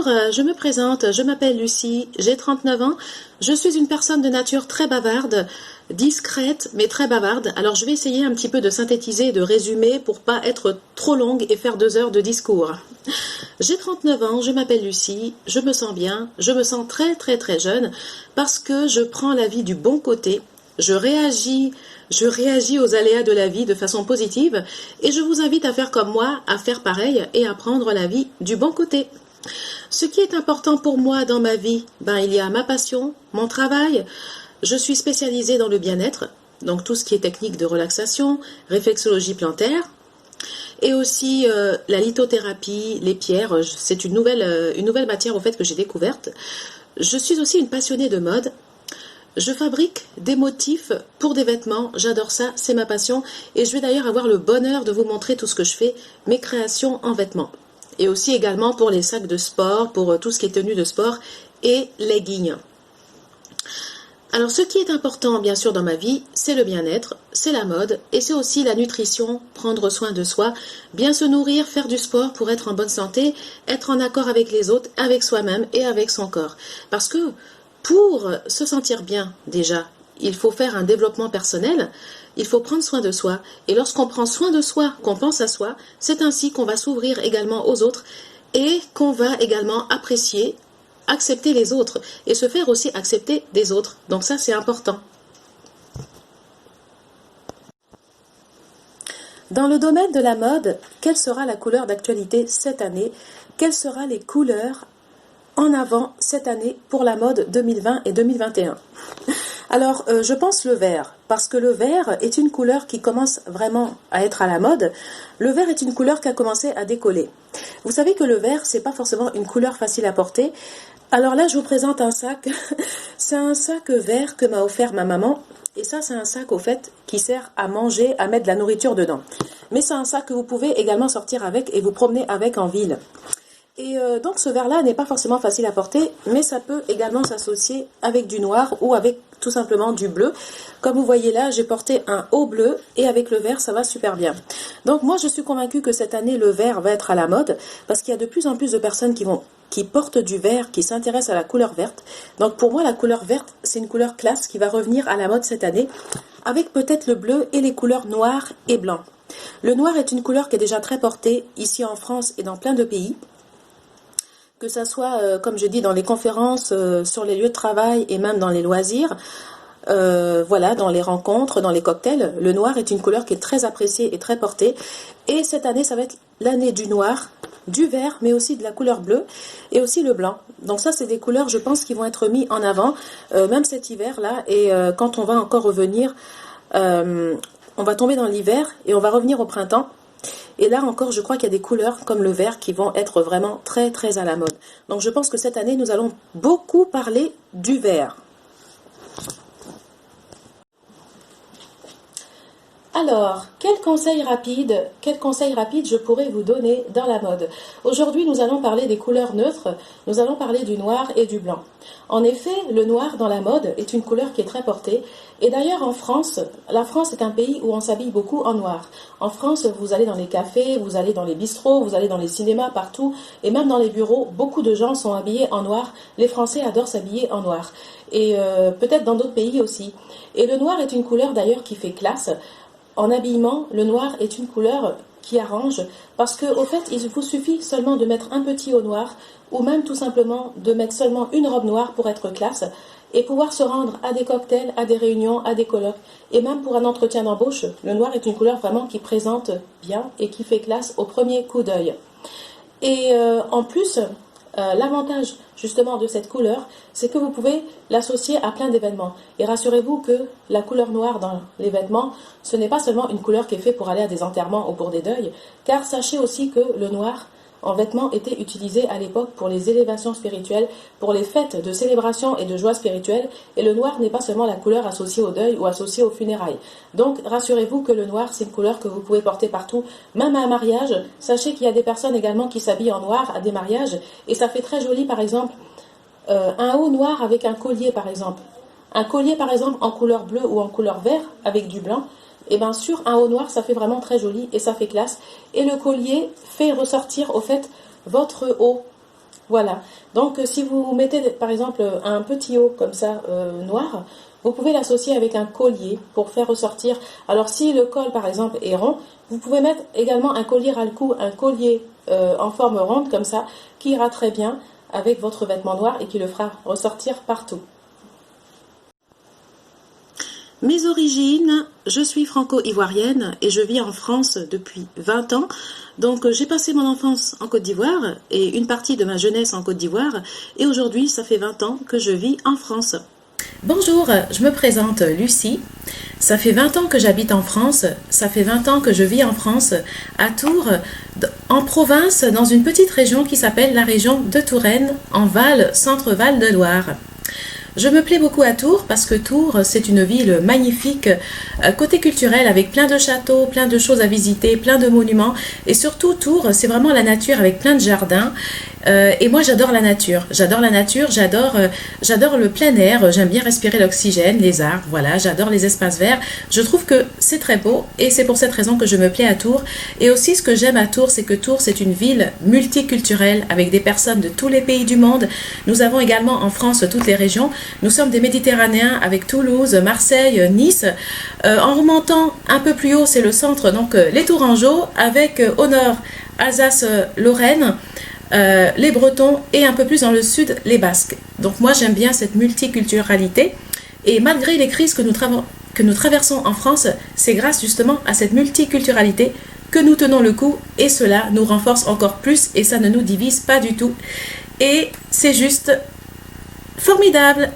Bonjour, je me présente, je m'appelle Lucie, j'ai 39 ans, je suis une personne de nature très bavarde, discrète mais très bavarde. Alors je vais essayer un petit peu de synthétiser et de résumer pour pas être trop longue et faire 2 heures de discours. J'ai 39 ans, je m'appelle Lucie, je me sens bien, je me sens très très très jeune parce que je prends la vie du bon côté, je réagis aux aléas de la vie de façon positive et je vous invite à faire comme moi, à faire pareil et à prendre la vie du bon côté. Ce qui est important pour moi dans ma vie, il y a ma passion, mon travail. Je suis spécialisée dans le bien-être, donc tout ce qui est technique de relaxation, réflexologie plantaire, et aussi la lithothérapie, les pierres. C'est une nouvelle matière au fait que j'ai découverte. Je suis aussi une passionnée de mode. Je fabrique des motifs pour des vêtements, j'adore ça, c'est ma passion. Et je vais d'ailleurs avoir le bonheur de vous montrer tout ce que je fais, mes créations en vêtements. Et aussi également pour les sacs de sport, pour tout ce qui est tenue de sport et leggings. Alors ce qui est important bien sûr dans ma vie, c'est le bien-être, c'est la mode et c'est aussi la nutrition, prendre soin de soi, bien se nourrir, faire du sport pour être en bonne santé, être en accord avec les autres, avec soi-même et avec son corps. Parce que pour se sentir bien déjà, il faut faire un développement personnel, il faut prendre soin de soi. Et lorsqu'on prend soin de soi, qu'on pense à soi, c'est ainsi qu'on va s'ouvrir également aux autres et qu'on va également apprécier, accepter les autres et se faire aussi accepter des autres. Donc ça, c'est important. Dans le domaine de la mode, quelle sera la couleur d'actualité cette année? Quelles seront les couleurs en avant cette année pour la mode 2020 et 2021? Alors, je pense le vert, parce que le vert est une couleur qui commence vraiment à être à la mode. Le vert est une couleur qui a commencé à décoller. Vous savez que le vert, c'est pas forcément une couleur facile à porter. Alors là, je vous présente un sac. C'est un sac vert que m'a offert ma maman. Et ça, c'est un sac, au fait, qui sert à manger, à mettre de la nourriture dedans. Mais c'est un sac que vous pouvez également sortir avec et vous promener avec en ville. Et donc ce vert-là n'est pas forcément facile à porter, mais ça peut également s'associer avec du noir ou avec tout simplement du bleu. Comme vous voyez là, j'ai porté un haut bleu et avec le vert, ça va super bien. Donc moi, je suis convaincue que cette année, le vert va être à la mode parce qu'il y a de plus en plus de personnes qui portent du vert, qui s'intéressent à la couleur verte. Donc pour moi, la couleur verte, c'est une couleur classe qui va revenir à la mode cette année avec peut-être le bleu et les couleurs noires et blanc. Le noir est une couleur qui est déjà très portée ici en France et dans plein de pays. Que ça soit, comme je dis, dans les conférences, sur les lieux de travail et même dans les loisirs, voilà, dans les rencontres, dans les cocktails, le noir est une couleur qui est très appréciée et très portée. Et cette année, ça va être l'année du noir, du vert, mais aussi de la couleur bleue et aussi le blanc. Donc ça, c'est des couleurs, je pense, qui vont être mis en avant, même cet hiver-là. Et quand on va encore revenir, on va tomber dans l'hiver et on va revenir au printemps. Et là encore, je crois qu'il y a des couleurs comme le vert qui vont être vraiment très très à la mode. Donc je pense que cette année, nous allons beaucoup parler du vert. Alors, quels conseils rapides je pourrais vous donner dans la mode? Aujourd'hui, nous allons parler des couleurs neutres, nous allons parler du noir et du blanc. En effet, le noir dans la mode est une couleur qui est très portée. Et d'ailleurs, en France, la France est un pays où on s'habille beaucoup en noir. En France, vous allez dans les cafés, vous allez dans les bistrots, vous allez dans les cinémas, partout, et même dans les bureaux, beaucoup de gens sont habillés en noir. Les Français adorent s'habiller en noir. Et peut-être dans d'autres pays aussi. Et le noir est une couleur d'ailleurs qui fait classe. En habillement, le noir est une couleur qui arrange parce qu'au fait, il vous suffit seulement de mettre un petit haut noir ou même tout simplement de mettre seulement une robe noire pour être classe et pouvoir se rendre à des cocktails, à des réunions, à des colloques et même pour un entretien d'embauche. Le noir est une couleur vraiment qui présente bien et qui fait classe au premier coup d'œil. Et en plus, l'avantage justement de cette couleur, c'est que vous pouvez l'associer à plein d'événements. Et rassurez-vous que la couleur noire dans les vêtements, ce n'est pas seulement une couleur qui est faite pour aller à des enterrements ou pour des deuils, car sachez aussi que le noir en vêtements était utilisé à l'époque pour les élévations spirituelles, pour les fêtes de célébration et de joie spirituelle, et le noir n'est pas seulement la couleur associée au deuil ou associée aux funérailles. Donc rassurez-vous que le noir, c'est une couleur que vous pouvez porter partout, même à un mariage. Sachez qu'il y a des personnes également qui s'habillent en noir à des mariages, et ça fait très joli par exemple, un haut noir avec un collier par exemple. Un collier par exemple en couleur bleue ou en couleur vert avec du blanc, et bien sur un haut noir, ça fait vraiment très joli et ça fait classe. Et le collier fait ressortir au fait votre haut. Voilà. Donc, si vous mettez par exemple un petit haut comme ça noir, vous pouvez l'associer avec un collier pour faire ressortir. Alors, si le col par exemple est rond, vous pouvez mettre également un collier à le cou, un collier en forme ronde comme ça, qui ira très bien avec votre vêtement noir et qui le fera ressortir partout. Mes origines, je suis franco-ivoirienne et je vis en France depuis 20 ans. Donc j'ai passé mon enfance en Côte d'Ivoire et une partie de ma jeunesse en Côte d'Ivoire. Et aujourd'hui, ça fait 20 ans que je vis en France. Bonjour, je me présente Lucie. Ça fait 20 ans que j'habite en France. Ça fait 20 ans que je vis en France, à Tours, en province, dans une petite région qui s'appelle la région de Touraine, en Val, centre-Val de Loire. Je me plais beaucoup à Tours parce que Tours, c'est une ville magnifique, côté culturel, avec plein de châteaux, plein de choses à visiter, plein de monuments. Et surtout, Tours, c'est vraiment la nature avec plein de jardins. Et moi, j'adore la nature. J'adore la nature, j'adore le plein air. J'aime bien respirer l'oxygène, les arbres, voilà. J'adore les espaces verts. Je trouve que c'est très beau et c'est pour cette raison que je me plais à Tours. Et aussi, ce que j'aime à Tours, c'est que Tours, c'est une ville multiculturelle avec des personnes de tous les pays du monde. Nous avons également en France toutes les régions. Nous sommes des Méditerranéens avec Toulouse, Marseille, Nice. En remontant un peu plus haut, c'est le centre, donc les Tourangeaux, avec au nord Alsace-Lorraine, les Bretons et un peu plus dans le sud, les Basques. Donc moi, j'aime bien cette multiculturalité. Et malgré les crises que nous traversons en France, c'est grâce justement à cette multiculturalité que nous tenons le coup et cela nous renforce encore plus et ça ne nous divise pas du tout. Et c'est juste formidable!